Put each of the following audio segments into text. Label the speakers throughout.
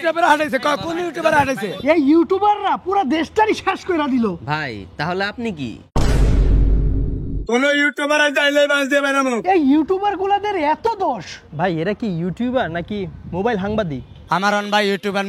Speaker 1: YouTuber হাঁটাইছে কোন YouTuber হাঁটাইছে
Speaker 2: এই ইউটিউবাররা পুরো দেশটারই শেষ করে দিল।
Speaker 3: ভাই তাহলে আপনি কি?
Speaker 1: কোন ইউটিউবার চাইলে বাস দিয়ে বেরামো।
Speaker 2: এই ইউটিউবার গুলাদের এত দোষ।
Speaker 4: ভাই এরা কি ইউটিউবার নাকি মোবাইল সাংবাদিক?
Speaker 1: আমার অন ভাই ইউটিউবার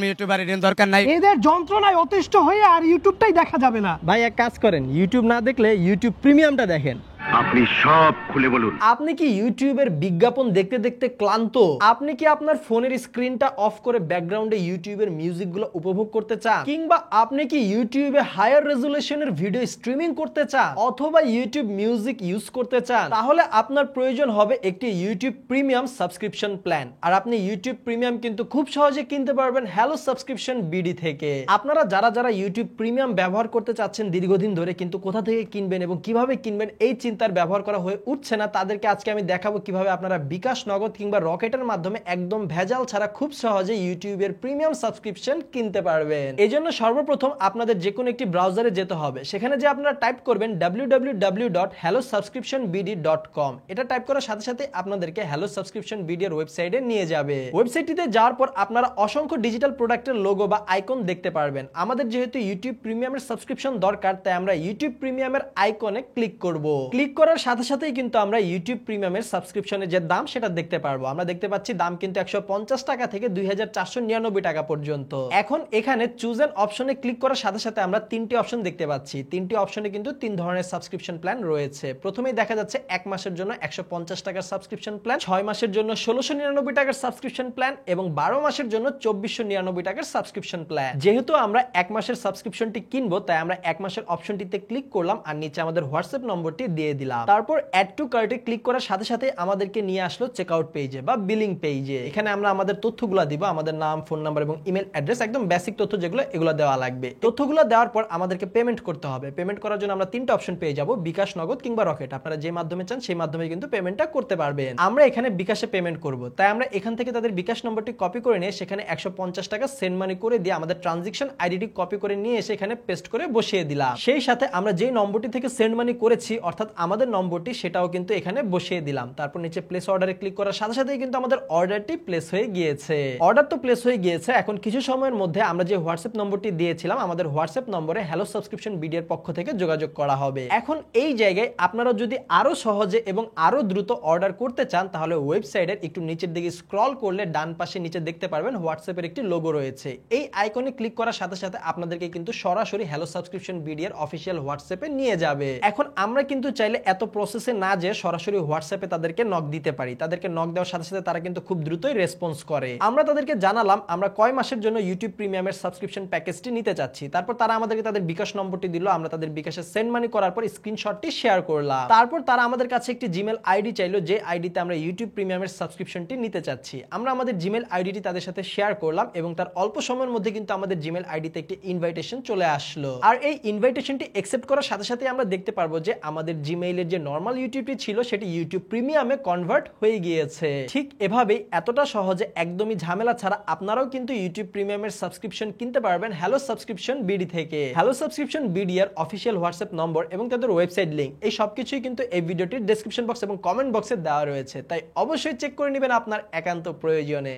Speaker 1: এর দরকার নাই।
Speaker 2: এদের যন্ত্রণায় অতিষ্ঠ হয়ে আর ইউটিউবটাই দেখা যাবে না।
Speaker 4: ভাই এক কাজ করেন, ইউটিউব না দেখলে ইউটিউব প্রিমিয়ামটা দেখেন।
Speaker 5: আপনি সব খুলে বলুন।
Speaker 4: আপনি কি ইউটিউবের বিজ্ঞাপন দেখতে দেখতে ক্লান্ত? আপনি কি আপনার ফোনের স্ক্রিনটা অফ করে ব্যাকগ্রাউন্ডে ইউটিউবের মিউজিকগুলো উপভোগ করতে চান? কিংবা আপনি কি ইউটিউবে হায়ার রেজুলেশনের ভিডিও স্ট্রিমিং করতে চান অথবা ইউটিউব মিউজিক ইউজ করতে চান? তাহলে আপনার প্রয়োজন হবে একটি ইউটিউব প্রিমিয়াম সাবস্ক্রিপশন প্ল্যান। আর আপনি ইউটিউব প্রিমিয়াম কিন্তু খুব সহজে কিনতে পারবেন হ্যালো সাবস্ক্রিপশন বিডি থেকে। আপনারা যারা ইউটিউব প্রিমিয়াম ব্যবহার করতে চাচ্ছেন দীর্ঘদিন ধরে, কিন্তু কোথা থেকে কিনবেন এবং কিভাবে কিনবেন এই চিন্তার ব্যবহার করা হয়ে উঠছে না, তাদেরকে আজকে আমি দেখাবো কিভাবে আপনারা বিকাশ, নগদ কিংবা রকেটের মাধ্যমে একদম ভেজাল ছাড়া খুব সহজে ইউটিউবের প্রিমিয়াম সাবস্ক্রিপশন কিনতে পারবেন। এই জন্য সর্বপ্রথম আপনাদের যে কোনো একটি ব্রাউজারে যেতে হবে। সেখানে যে আপনারা টাইপ করবেন www.hellosubscriptionbd.com। এটা টাইপ করার সাথে সাথে আপনাদেরকে হ্যালো সাবস্ক্রিপশন বিডি এর ওয়েবসাইটে নিয়ে যাবে। ওয়েবসাইটটিতে যাওয়ার পর আপনারা অসংখ্য ডিজিটাল প্রোডাক্টের লোগো বা আইকন দেখতে পারবেন। আমাদের যেহেতু ইউটিউব প্রিমিয়ামের সাবস্ক্রিপশন দরকার, তাই আমরা ইউটিউব প্রিমিয়ামের আইকনে ক্লিক করব। ক্লিক করার সাথে সাথেই কিন্তু আমরা ইউটিউব প্রিমিয়ামের সাবস্ক্রিপশনের যে দাম সেটা দেখতে পারবো। আমরা দেখতে পাচ্ছি দাম কিন্তু 150 টাকা থেকে 2499 টাকা পর্যন্ত। এখন এখানে চুজ এন অপশনে ক্লিক করার সাথে সাথে আমরা তিনটি অপশন দেখতে পাচ্ছি। তিনটি অপশনে কিন্তু তিন ধরনের সাবস্ক্রিপশন প্ল্যান রয়েছে। প্রথমেই দেখা যাচ্ছে 1 মাসের জন্য 150 টাকার সাবস্ক্রিপশন প্ল্যান, 6 মাসের জন্য 1699 টাকার সাবস্ক্রিপশন প্ল্যান এবং 12 মাসের জন্য 2499 টাকার সাবস্ক্রিপশন প্ল্যান। যেহেতু আমরা 1 মাসের সাবস্ক্রিপশনটি কিনবো, তাই আমরা 1 মাসের অপশনটিতে ক্লিক করলাম আর নিচে আমাদের হোয়াটসঅ্যাপ নম্বরটি দিয়ে দিলাম। তারপর অ্যাড টু কার্টে ক্লিক করার সাথে সাথে আমাদেরকে নিয়ে আসলো চেকআউট পেজে বা বিলিং পেজে। এখানে আমরা আমাদের তথ্যগুলো দিব, আমাদের নাম, ফোন নাম্বার এবং ইমেল অ্যাড্রেস, একদম বেসিক তথ্য যেগুলো এগুলো দেওয়া লাগবে। তথ্যগুলো দেওয়ার পর আমাদেরকে পেমেন্ট করতে হবে। পেমেন্ট করার জন্য আমরা তিনটা অপশন পেয়ে যাব, বিকাশ, নগদ কিংবা রকেট। আপনারা যে মাধ্যমে চান সেই মাধ্যমে কিন্তু পেমেন্টটা করতে পারবেন। আমরা এখানে বিকাশে পেমেন্ট করব, তাই আমরা এখান থেকে তাদের বিকাশ নম্বরটি কপি করে নিয়ে সেখানে 150 টাকা সেন্ড মানি করে দিয়ে আমাদের ট্রানজাকশন আইডিটি কপি করে নিয়ে এসে এখানে পেস্ট করে বসিয়ে দিলাম। সেই সাথে আমরা যেই নম্বরটি থেকে সেন্ড মানি করেছি অর্থাৎ আমাদের নম্বরটি, সেটাও কিন্তু এখানে বসিয়ে দিলাম। তারপর নিচে প্লেস অর্ডারে ক্লিক করার সাথে সাথেই কিন্তু আমাদের অর্ডারটি প্লেস হয়ে গিয়েছে। অর্ডার তো প্লেস হয়ে গিয়েছে। এখন কিছু সময়ের মধ্যে আমরা যে হোয়াটসঅ্যাপ নম্বরটি দিয়েছিলাম, আমাদের হোয়াটসঅ্যাপ নম্বরে হ্যালো সাবস্ক্রিপশন বিডি এর পক্ষ থেকে যোগাযোগ করা হবে। এখন এই জায়গায় আপনারা যদি আরো সহজে এবং আরো দ্রুত অর্ডার করতে চান, তাহলে ওয়েবসাইটের একটু নিচের দিকে স্ক্রল করলে ডান পাশে নিচে দেখতে পারবেন হোয়াটসঅ্যাপের একটি লোগো রয়েছে। এই আইকনে ক্লিক করার সাথে সাথে আপনাদেরকে কিন্তু সরাসরি হ্যালো সাবস্ক্রিপশন বিডি এর অফিসিয়াল হোয়াটসঅ্যাপে নিয়ে যাবে। এখন আমরা কিন্তু চাইলে এত প্রসেসে না যে সরাসরি হোয়াটসঅ্যাপে তাদেরকে নক দিতে পারি। তাদেরকে নক দেওয়ার সাথে সাথে তারা কিন্তু খুব দ্রুতই রেসপন্স করে। আমরা তাদেরকে জানালাম আমরা কয় মাসের জন্য ইউটিউব প্রিমিয়ামের সাবস্ক্রিপশন প্যাকেজটি নিতে চাচ্ছি। তারপর তারা আমাদেরকে তাদের বিকাশ নম্বরটি দিল। আমরা তাদের বিকাশে সেন্ড মানি করার পর স্ক্রিনশটটি শেয়ার করলাম। তারপর তারা আমাদের কাছে একটি জিমেল আইডি চাইলো, যে আইডিতে আমরা ইউটিউব প্রিমিয়ামের সাবস্ক্রিপশনটি নিতে চাচ্ছি। আমরা আমাদের জিমেল আইডিটি তাদের সাথে শেয়ার করলাম এবং তার অল্প সময়ের মধ্যে কিন্তু আমাদের জিমেল আইডিতে একটি ইনভাইটেশন চলে আসলো। আর এই ইনভাইটেশনটি অ্যাকসেপ্ট করার সাথে সাথে আমরা দেখতে পারবো যে আমাদের জিমেইলের যে নরমাল ইউটিউবটি ছিল সেটি ইউটিউব প্রিমিয়ামে কনভার্ট হয়ে গিয়েছে। ঠিক এভাবেই এতটা সহজে একদমই ঝামেলা ছাড়া আপনারাও কিন্তু ইউটিউব প্রিমিয়ামের সাবস্ক্রিপশন কিনতে পারবেন হ্যালো সাবস্ক্রিপশন বিডি থেকে। হ্যালো সাবস্ক্রিপশন বিডি এর অফিসিয়াল হোয়াটসঅ্যাপ নম্বর এবং তাদের ওয়েবসাইট লিংক এই সবকিছুই কিন্তু এই ভিডিওটির ডেসক্রিপশন বক্স এবং কমেন্ট বক্সে দেওয়া রয়েছে, তাই অবশ্যই চেক করে নেবেন আপনার একান্ত প্রয়োজনে।